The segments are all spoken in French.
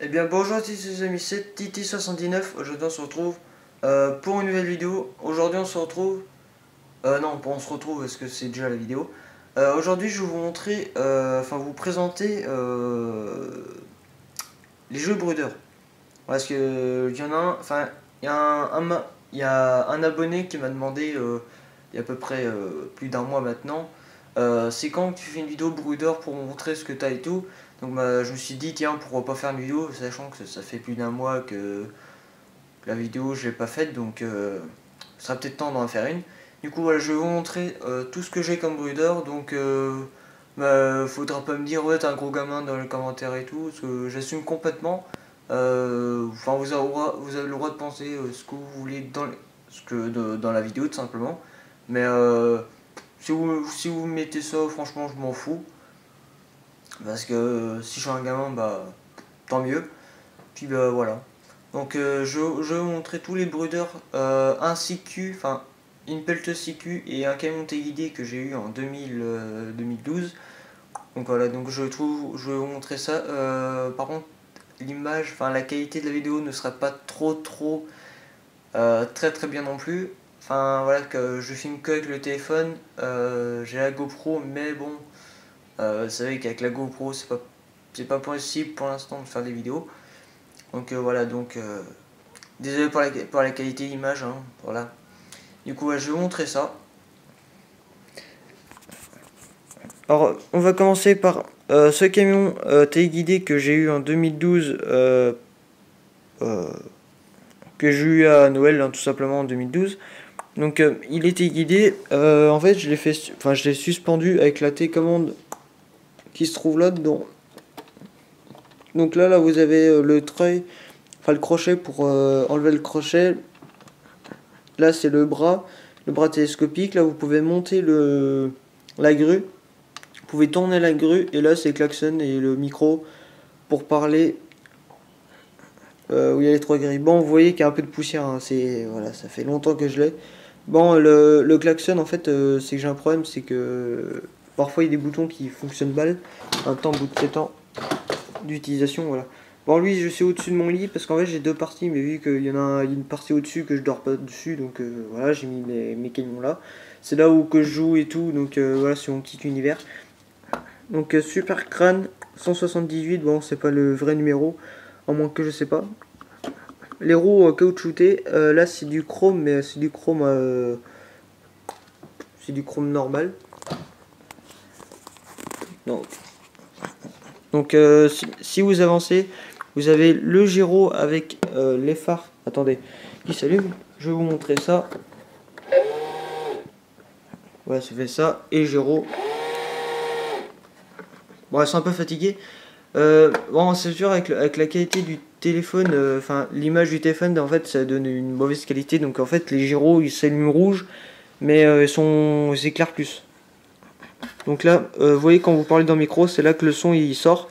Eh bien bonjour à tous les amis, c'est Titi79. Aujourd'hui on se retrouve pour une nouvelle vidéo. Aujourd'hui on se retrouve... non, pas on se retrouve parce que c'est déjà la vidéo. Aujourd'hui je vais vous montrer, vous présenter les jeux Brooder. Parce que il y en a un, il y a il y a un abonné qui m'a demandé il y a à peu près plus d'un mois maintenant, c'est quand tu fais une vidéo Brooder pour montrer ce que t'as et tout. Donc bah, je me suis dit tiens pourquoi pas faire une vidéo sachant que ça fait plus d'un mois que la vidéo je l'ai pas faite, donc ce sera peut-être temps d'en faire une. Du coup voilà, je vais vous montrer tout ce que j'ai comme Brooder. Donc faudra pas me dire ouais t'es un gros gamin dans les commentaires et tout, parce que j'assume complètement. Vous avez le droit de penser ce que vous voulez dans la vidéo tout simplement. Mais si vous mettez ça, franchement, je m'en fous. Parce que si je suis un gamin, bah tant mieux. Puis bah voilà. Donc je vais vous montrer tous les bruders, un CQ, enfin une Pelte CQ et un camion téléguidé que j'ai eu en 2012. Donc voilà, donc je vais vous montrer ça. Par contre, l'image, enfin la qualité de la vidéo ne sera pas trop très bien non plus. Enfin voilà, que je filme que avec le téléphone. J'ai la GoPro, mais bon, vous savez qu'avec la GoPro c'est pas possible pour l'instant de faire des vidéos. Donc voilà, donc désolé pour la qualité d'image, hein, voilà. Du coup ouais, je vais vous montrer ça. Alors on va commencer par ce camion téléguidé que j'ai eu en 2012, que j'ai eu à Noël, hein, tout simplement en 2012. Donc il était guidé, en fait je l'ai suspendu avec la télécommande qui se trouve là dedans. Donc là vous avez le treuil, enfin le crochet pour enlever le crochet. Là c'est le bras télescopique. Là vous pouvez monter la grue, vous pouvez tourner la grue, et là c'est le klaxon et le micro pour parler. Où il y a les trois grilles. Bon, vous voyez qu'il y a un peu de poussière, hein, voilà, ça fait longtemps que je l'ai. Bon, le klaxon, en fait, c'est que j'ai un problème, c'est que parfois il y a des boutons qui fonctionnent mal. En même temps, au bout de 7 ans d'utilisation, voilà. Bon, lui, je suis au-dessus de mon lit parce qu'en fait, j'ai deux parties, mais vu qu'il y en a une partie au-dessus que je dors pas dessus, donc voilà, j'ai mis mes camions là. C'est là où que je joue et tout, donc voilà, c'est mon petit univers. Donc, Super Crâne 178, bon, c'est pas le vrai numéro, en moins que je sais pas. Les roues caoutchoutées, là c'est du chrome, mais c'est du chrome normal. Donc si vous avancez, vous avez le gyro avec les phares. Attendez, qui s'allume. Je vais vous montrer ça. Ouais, ça fait ça. Et gyro. Bon, elles sont un peu fatiguées. Bon, c'est sûr, avec la qualité du téléphone, enfin l'image du téléphone, en fait, ça donne une mauvaise qualité. Donc en fait, les gyros ils s'allument rouge, mais ils éclairent plus. Donc là, vous voyez, quand vous parlez dans le micro, c'est là que le son il sort.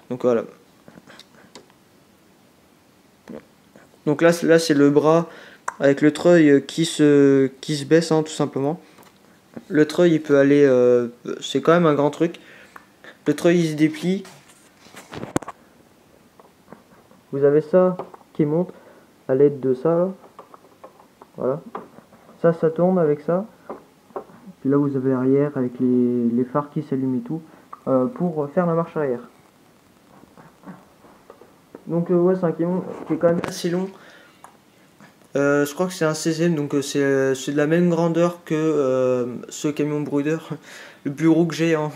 Donc voilà. Donc là c'est le bras avec le treuil qui se baisse, hein, tout simplement. Le treuil il peut aller, c'est quand même un grand truc. Le treuil il se déplie. Vous avez ça qui monte à l'aide de ça là. Voilà. Ça tourne avec ça. Puis là vous avez arrière avec les phares qui s'allument et tout, pour faire la marche arrière. Donc ouais, c'est un camion qui est quand même assez long. Je crois que c'est un 16ème, donc c'est de la même grandeur que ce camion Brooder, le plus gros que j'ai, hein.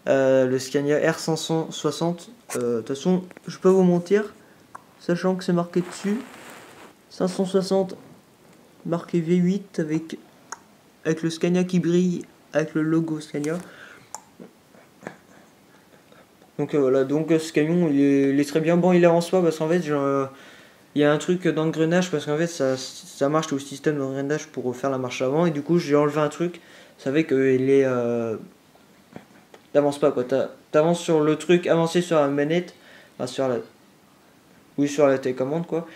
Le Scania R560. De toute façon, je peux vous mentir, sachant que c'est marqué dessus 560 marqué V8 avec le Scania qui brille, avec le logo Scania. Donc voilà, donc ce camion il est très bien. Bon, il est en soi parce qu'en fait il y a un truc d'engrenage, parce qu'en fait ça marche au système d'engrenage pour faire la marche avant, et du coup j'ai enlevé un truc. Ça fait que il est t'avances pas quoi, t'avances sur le truc, avancer sur la manette, enfin sur la télécommande quoi,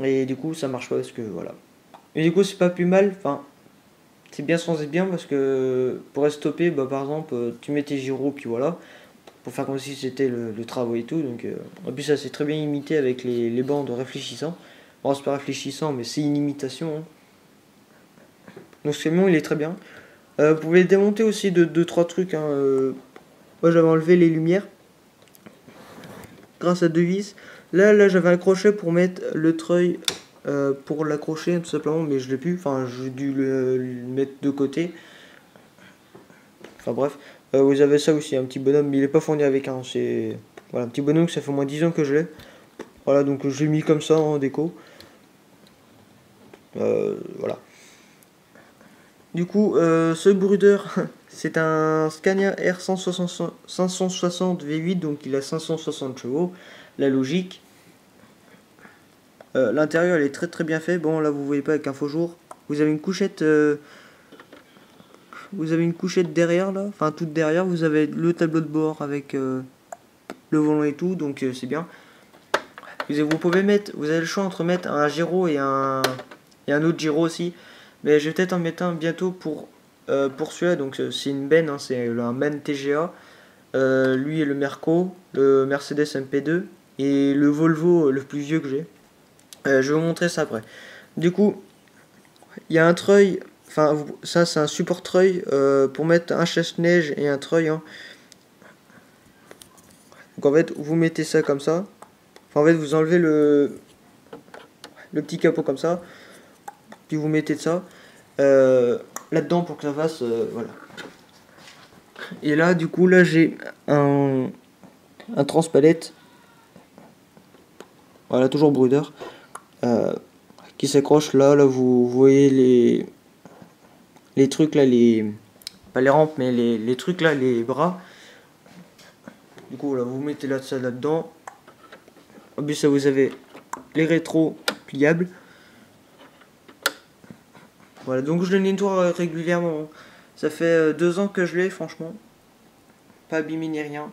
et du coup ça marche pas parce que voilà. Et du coup c'est pas plus mal, enfin c'est bien sans être bien, parce que pour être stoppé, bah par exemple tu mets tes gyros puis voilà. pour faire comme si c'était le travail et tout. Donc, en plus, ça c'est très bien imité avec les bandes réfléchissants. Bon, c'est pas réfléchissant, mais c'est une imitation. Hein. Donc, ce camion il est très bien. Vous pouvez démonter aussi de 2-3 trucs. Hein. Moi j'avais enlevé les lumières grâce à 2 vis. Là j'avais un crochet pour mettre le treuil pour l'accrocher tout simplement, mais je l'ai plus. Enfin, j'ai dû le mettre de côté. Enfin bref, vous avez ça aussi, un petit bonhomme, mais il est pas fourni avec un. C'est voilà, un petit bonhomme, ça fait au moins 10 ans que je l'ai. Voilà, donc j'ai mis comme ça en déco. Voilà. Du coup, ce brudeur, c'est un Scania R560 560 V8, donc il a 560 chevaux, la logique. L'intérieur, il est très très bien fait. Bon, là, vous voyez pas avec un faux jour. Vous avez une couchette, derrière là, enfin toute derrière. Vous avez le tableau de bord avec le volant et tout, donc c'est bien. Vous pouvez mettre, vous avez le choix entre mettre un gyro et un autre gyro aussi. Mais je vais peut-être en mettre un bientôt pour celui-là. Donc c'est une benne, hein, c'est un MAN TGA. Lui et le Merco, le Mercedes MP2 et le Volvo le plus vieux que j'ai. Je vais vous montrer ça après. Du coup, il y a un treuil. Enfin, ça c'est un support treuil pour mettre un chasse-neige et un treuil. Hein. Donc en fait, vous mettez ça comme ça. Enfin, en fait, vous enlevez le petit capot comme ça. Puis vous mettez de ça là-dedans pour que ça fasse voilà. Et là du coup là j'ai un transpalette, voilà, toujours brudeur, qui s'accroche là. Vous voyez les trucs là, pas les rampes mais les trucs là, les bras. Du coup là vous mettez ça là-dedans. En plus ça, vous avez les rétros pliables. Voilà, donc je le nettoie régulièrement. Ça fait 2 ans que je l'ai, franchement. Pas abîmé ni rien.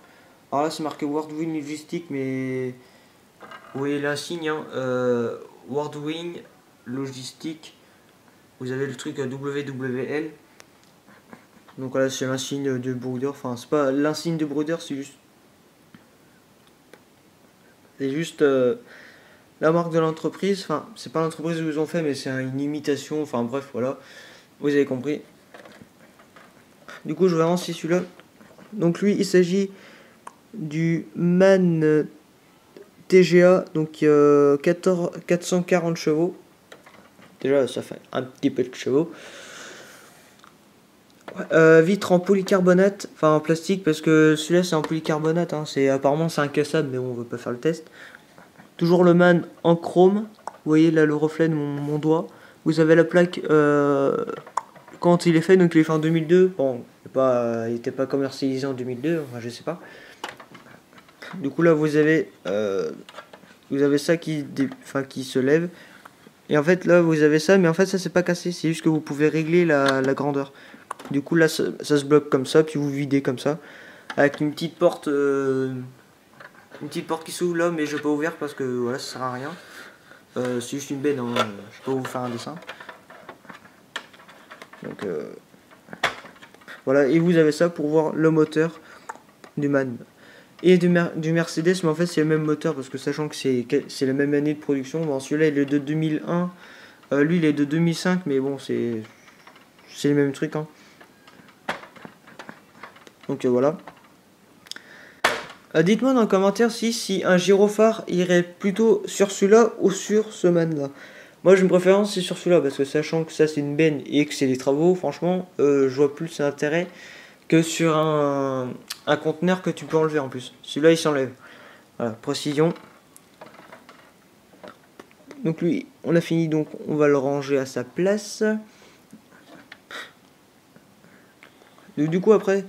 Alors là, c'est marqué Worldwing Logistique, mais vous voyez l'insigne, hein, Worldwing Logistique. Vous avez le truc WWL. Donc voilà, c'est l'insigne de Brooder. Enfin, c'est pas l'insigne de Brooder, c'est juste. C'est juste la marque de l'entreprise. Enfin, c'est pas l'entreprise qui vous ont fait, mais c'est une imitation. Enfin, bref, voilà. Vous avez compris. Du coup, je vais avancer celui-là. Donc, lui, il s'agit du MAN TGA, donc 440 chevaux. Déjà, ça fait un petit peu de chevaux. Vitre en polycarbonate, enfin en plastique, parce que celui-là c'est en polycarbonate. Hein, apparemment c'est incassable, mais bon, on veut pas faire le test. Toujours le MAN en chrome. Vous voyez là le reflet de mon doigt. Vous avez la plaque quand il est fait, donc il est fait en 2002. Bon, il n'était pas commercialisé en 2002, enfin je sais pas. Du coup là vous avez ça qui se lève. Et en fait là vous avez ça, mais en fait ça c'est pas cassé, c'est juste que vous pouvez régler la grandeur. Du coup là ça se bloque comme ça, puis vous videz comme ça. Avec une petite porte qui s'ouvre là, mais je vais pas ouvrir parce que voilà, ça sert à rien. C'est juste une benne, hein, je vais pas vous faire un dessin. Donc voilà, et vous avez ça pour voir le moteur du MAN. Et du Mercedes, mais en fait c'est le même moteur, parce que sachant que c'est la même année de production. Bon, celui-là il est de 2001, lui il est de 2005, mais bon c'est les mêmes trucs. Hein. Donc voilà. Dites-moi dans les commentaires si un gyrophare irait plutôt sur celui-là ou sur ce MAN là. Moi j'ai une préférence, c'est sur celui-là, parce que sachant que ça c'est une benne et que c'est des travaux, franchement je vois plus l'intérêt que sur un conteneur que tu peux enlever en plus. Celui-là il s'enlève. Voilà, précision. Donc lui on a fini, donc on va le ranger à sa place. Du coup après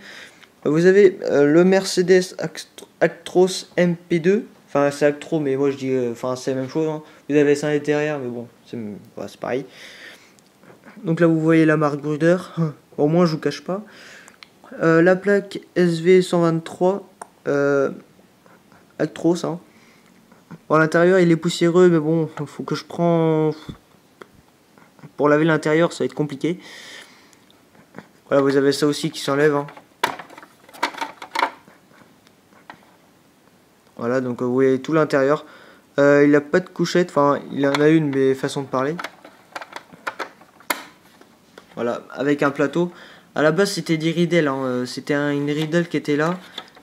vous avez le Mercedes Actros MP2. Enfin c'est Actros, mais moi je dis c'est la même chose. Hein. Vous avez ça à l'intérieur, mais bon c'est pareil. Donc là vous voyez la marque Brüder. Au moins je vous cache pas. La plaque SV123 Actros. Hein. Bon, à l'intérieur il est poussiéreux, mais bon faut que je prends pour laver l'intérieur, ça va être compliqué. Voilà, vous avez ça aussi qui s'enlève. Hein. Voilà, donc vous voyez tout l'intérieur. Il n'a pas de couchette, enfin il en a une mais façon de parler. Voilà, avec un plateau. À la base c'était des riddles, hein. C'était une riddle qui était là.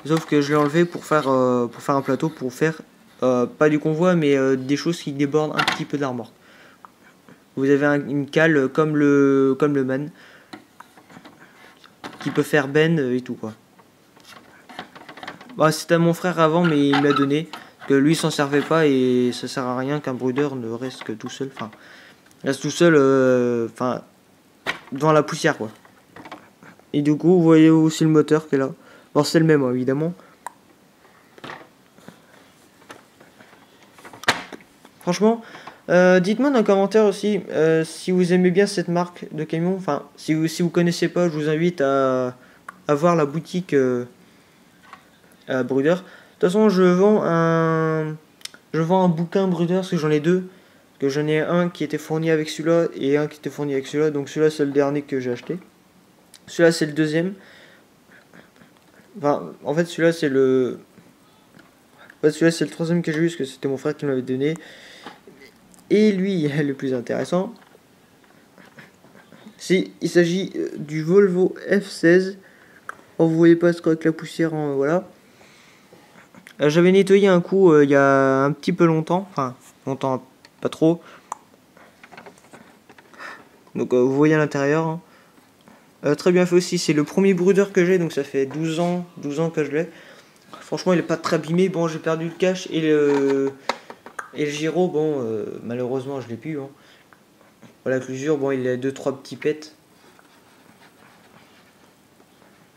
Sauf que je l'ai enlevé pour faire un plateau, pour faire pas du convoi mais des choses qui débordent un petit peu de l'armor. Vous avez une cale comme le man, qui peut faire ben et tout quoi. Bah, c'était à mon frère avant mais il me l'a donné. Que lui s'en servait pas et ça sert à rien qu'un broodeur ne reste que tout seul. Enfin, reste tout seul enfin dans la poussière quoi. Et du coup vous voyez aussi le moteur qui est là. Bon c'est le même évidemment. Franchement, dites-moi dans les commentaires aussi si vous aimez bien cette marque de camion. Enfin, si vous connaissez pas, je vous invite à voir la boutique à Brooder. De toute façon, je vends un bouquin Brooder parce que j'en ai deux. Que j'en ai un qui était fourni avec celui-là et un qui était fourni avec celui-là. Donc celui-là c'est le dernier que j'ai acheté. Celui-là c'est le deuxième. Enfin, en fait celui-là c'est le... celui-là c'est le troisième que j'ai eu parce que c'était mon frère qui m'avait donné. Et lui, le plus intéressant, il s'agit du Volvo F16. Oh, vous voyez pas ce qu'avec la poussière, voilà. J'avais nettoyé un coup il y a un petit peu longtemps, enfin longtemps, pas trop. Donc vous voyez à l'intérieur. Hein. Très bien fait aussi, c'est le premier broodeur que j'ai, donc ça fait 12 ans que je l'ai. Franchement il est pas très abîmé, bon j'ai perdu le cache et le gyro, bon malheureusement je l'ai plus. Hein. Voilà que l'usure, bon il a 2-3 petits pets.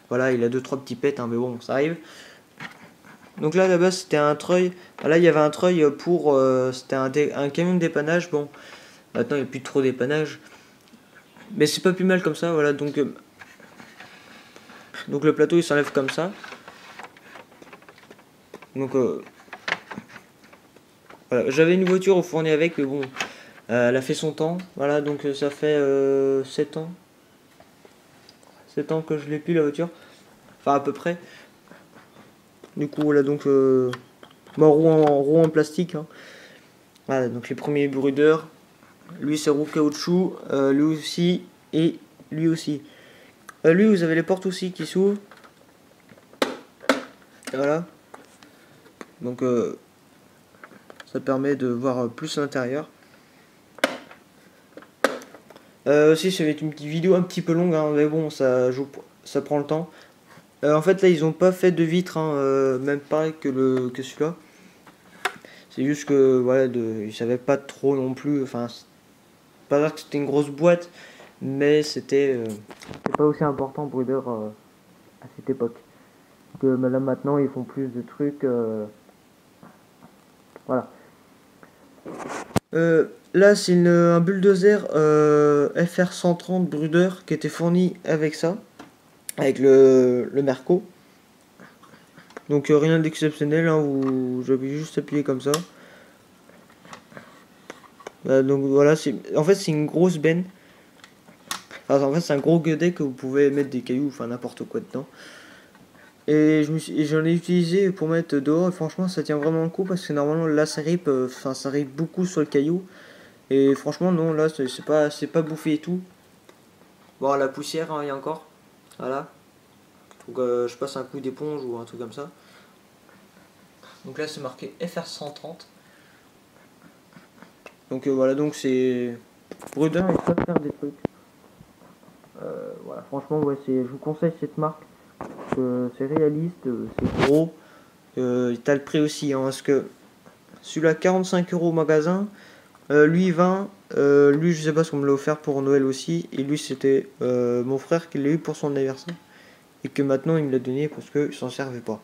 Voilà, il a 2-3 petits pets, hein, mais bon, ça arrive. Donc là, à la base, c'était un treuil. Là, il y avait un treuil pour... c'était un camion de dépannage. Bon, maintenant, il n'y a plus trop de dépannage. Mais c'est pas plus mal comme ça, voilà. Donc le plateau, il s'enlève comme ça. Donc, voilà. J'avais une voiture fournie avec, mais bon, elle a fait son temps. Voilà, donc ça fait 7 ans. 7 ans que je l'ai plus, la voiture. Enfin, à peu près. Du coup, voilà, donc... roue en plastique. Hein. Voilà, donc les premiers broodeurs. Lui, c'est roue caoutchouc. Lui aussi. Et lui aussi. Lui, vous avez les portes aussi qui s'ouvrent. Voilà. Donc, ça permet de voir plus à l'intérieur. Aussi, ça va être une petite vidéo un petit peu longue, hein, mais bon, ça prend le temps. En fait, là, ils ont pas fait de vitre, hein, même pareil que celui-là. C'est juste que, voilà, ils savaient pas trop non plus. Enfin, pas dire que c'était une grosse boîte, mais c'était pas aussi important pour Breeder à cette époque. Que là, maintenant, ils font plus de trucs. Voilà. Là, c'est un bulldozer FR130 Bruder qui était fourni avec ça, avec le Merco. Donc rien d'exceptionnel, hein, j'avais juste appuyé comme ça. Donc voilà, en fait c'est une grosse benne. Enfin, en fait c'est un gros godet que vous pouvez mettre des cailloux, enfin n'importe quoi dedans. Et j'en ai utilisé pour mettre dehors et franchement ça tient vraiment le coup parce que normalement là ça rip beaucoup sur le caillou. Et franchement non, là c'est pas bouffé et tout. Bon la poussière il y a encore. Voilà. Faut que je passe un coup d'éponge ou un truc comme ça. Donc là c'est marqué FR130. Donc voilà, donc c'est Brudin et pas faire des trucs. Voilà, franchement ouais, je vous conseille cette marque. C'est réaliste, c'est gros. T'as le prix aussi, hein, parce que celui-là 45 € au magasin, lui 20, lui je sais pas ce qu'on me l'a offert pour Noël aussi, et lui c'était mon frère qui l'a eu pour son anniversaire, et que maintenant il me l'a donné parce qu'il s'en servait pas.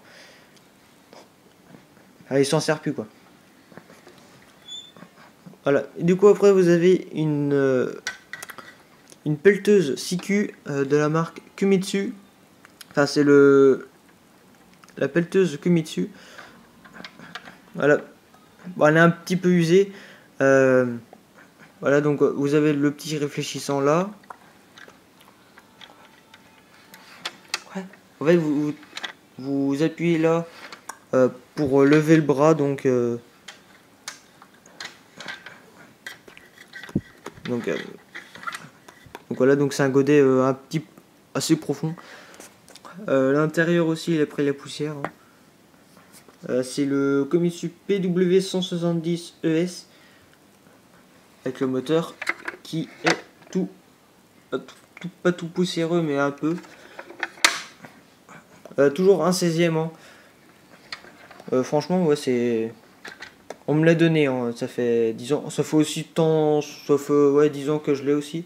Ah, il s'en sert plus quoi. Voilà, et du coup après vous avez une pelleteuse Siku de la marque Kumitsu. Enfin c'est la pelleteuse Kumitsu. Voilà, bon, elle est un petit peu usée. Voilà, donc vous avez le petit réfléchissant là. Ouais. En fait vous appuyez là pour lever le bras. Donc voilà, donc c'est un godet un petit assez profond. L'intérieur aussi, il a pris la poussière. C'est le Komatsu PW170 ES avec le moteur qui est pas tout poussiéreux, mais un peu. Toujours un 16e. Hein. Franchement, ouais, c'est. On me l'a donné, hein. Ça fait 10 ans. Ça fait aussi temps. Ça fait 10 ans que je l'ai aussi.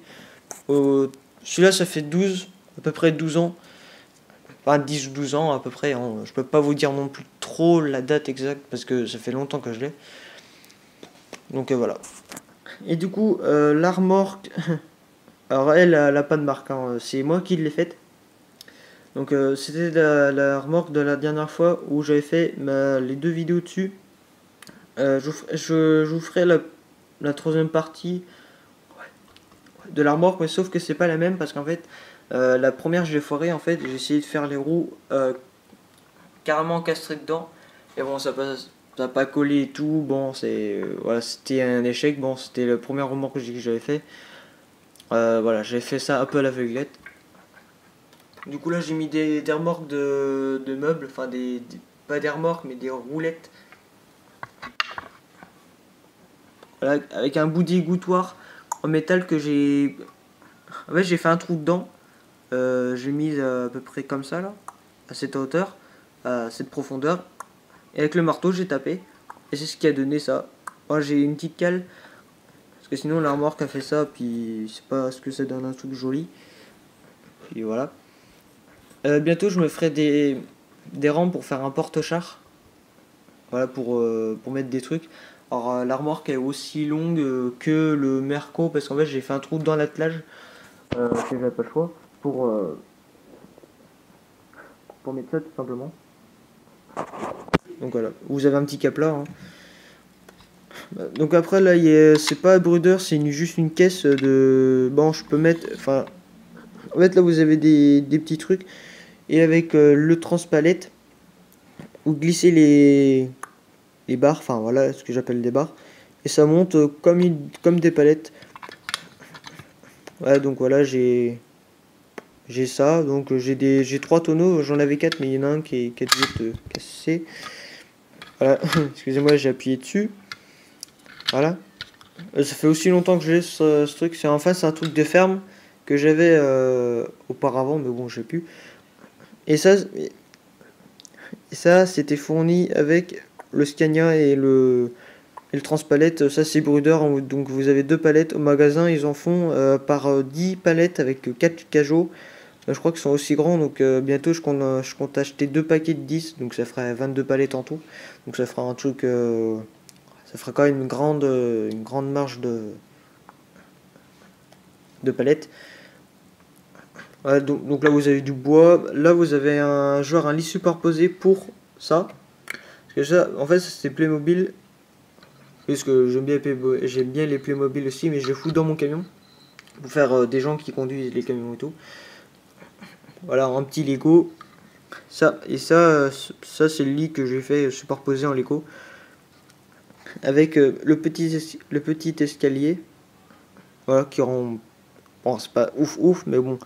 Celui-là, ça fait à peu près 12 ans. Enfin, 10 ou 12 ans à peu près. Hein. Je peux pas vous dire non plus trop la date exacte parce que ça fait longtemps que je l'ai. Donc voilà. Et du coup, la remorque. Alors, elle a pas de marque. Hein. C'est moi qui l'ai faite. Donc, c'était la remorque de la dernière fois où j'avais fait les 2 vidéos dessus. Je vous ferai la troisième partie de la remorque, mais sauf que c'est pas la même parce qu'en fait, la première j'ai foiré. En fait, j'ai essayé de faire les roues carrément encastrées dedans, et bon, ça n'a pas collé et tout. Bon, voilà, c'était un échec. Bon, c'était la première remorque que j'avais fait. Voilà, j'ai fait ça un peu à l'aveuglette. Du coup, là, j'ai mis des remorques de meubles, enfin pas des remorques, mais des roulettes. Voilà, avec un bout d'égouttoir en métal que j'ai. En fait, j'ai fait un trou dedans. J'ai mis à peu près comme ça, là, à cette hauteur, à cette profondeur. Et avec le marteau, j'ai tapé. Et c'est ce qui a donné ça. Moi, j'ai une petite cale. Parce que sinon, la remorque a fait ça. Puis, c'est pas ce que ça donne, un truc joli. Puis voilà. Bientôt, je me ferai des rampes pour faire un porte-char. Voilà, pour mettre des trucs. Alors, la remorque est aussi longue que le Merco. Parce qu'en fait, j'ai fait un trou dans l'attelage. Que j'avais pas le choix. Pour mettre ça, tout simplement. Donc voilà, vous avez un petit cap là. Hein. Donc après là, c'est pas un brudeur, c'est juste une caisse de. Bon, je peux mettre. Enfin, en fait là vous avez des petits trucs. Et avec le transpalette, vous glissez les barres, enfin voilà ce que j'appelle des barres. Et ça monte comme des palettes. Ouais, donc voilà, j'ai ça. Donc j'ai 3 tonneaux, j'en avais 4, mais il y en a un qui est toujours cassé. Voilà, excusez-moi, j'ai appuyé dessus. Voilà. Ça fait aussi longtemps que j'ai ce truc. C'est c'est un truc de ferme que j'avais auparavant, mais bon, j'ai plus. Et ça c'était fourni avec le Scania et le transpalette. Ça, c'est Brudeur. Donc, vous avez 2 palettes. Au magasin, ils en font par 10 palettes avec 4 cajots. Je crois qu'ils sont aussi grands. Donc, bientôt, je compte acheter 2 paquets de 10. Donc, ça ferait 22 palettes en tout. Donc, ça fera un truc. Ça fera quand même une grande marge de palettes. Voilà, donc là vous avez du bois. Là vous avez un lit superposé pour ça. Parce que ça, en fait, c'est Playmobil. Parce que j'aime bien les Playmobil aussi, mais je les fous dans mon camion. Pour faire des gens qui conduisent les camions et tout. Voilà, un petit Lego. Ça c'est le lit que j'ai fait superposé en Lego. Avec le petit escalier. Voilà, qui rend. Bon, c'est pas ouf, mais bon.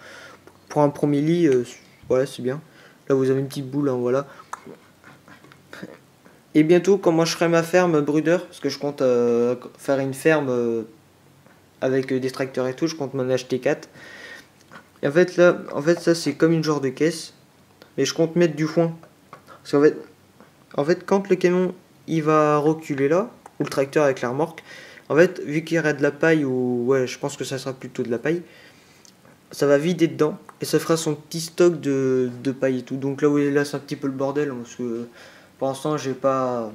Pour un premier lit, voilà, c'est bien. Là, vous avez une petite boule, hein, voilà. Et bientôt, quand moi je ferai ma ferme brudeur, parce que je compte faire une ferme avec des tracteurs et tout, je compte m'en acheter 4. Et en fait, là, ça c'est comme une genre de caisse, mais je compte mettre du foin. Parce qu'en fait, quand le camion il va reculer là, ou le tracteur avec la remorque, en fait, vu qu'il y aura de la paille, ou ouais, je pense que ça sera plutôt de la paille, ça va vider dedans et ça fera son petit stock de paille et tout. Donc là c'est un petit peu le bordel parce que pour l'instant j'ai pas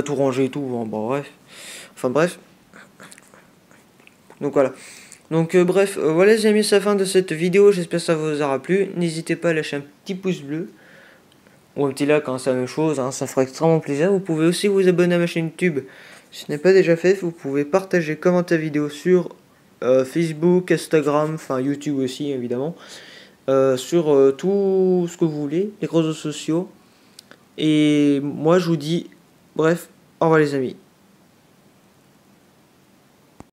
tout rangé et tout. Bon, bref. Enfin bref. Donc voilà. Donc bref, voilà les amis, c'est la fin de cette vidéo. J'espère que ça vous aura plu. N'hésitez pas à lâcher un petit pouce bleu ou un petit like quand c'est la même chose. Hein, ça fera extrêmement plaisir. Vous pouvez aussi vous abonner à ma chaîne YouTube. Si ce n'est pas déjà fait, vous pouvez partager, commenter la vidéo sur Facebook, Instagram, enfin YouTube aussi évidemment, sur tout ce que vous voulez, les réseaux sociaux. Et moi je vous dis, bref, au revoir les amis.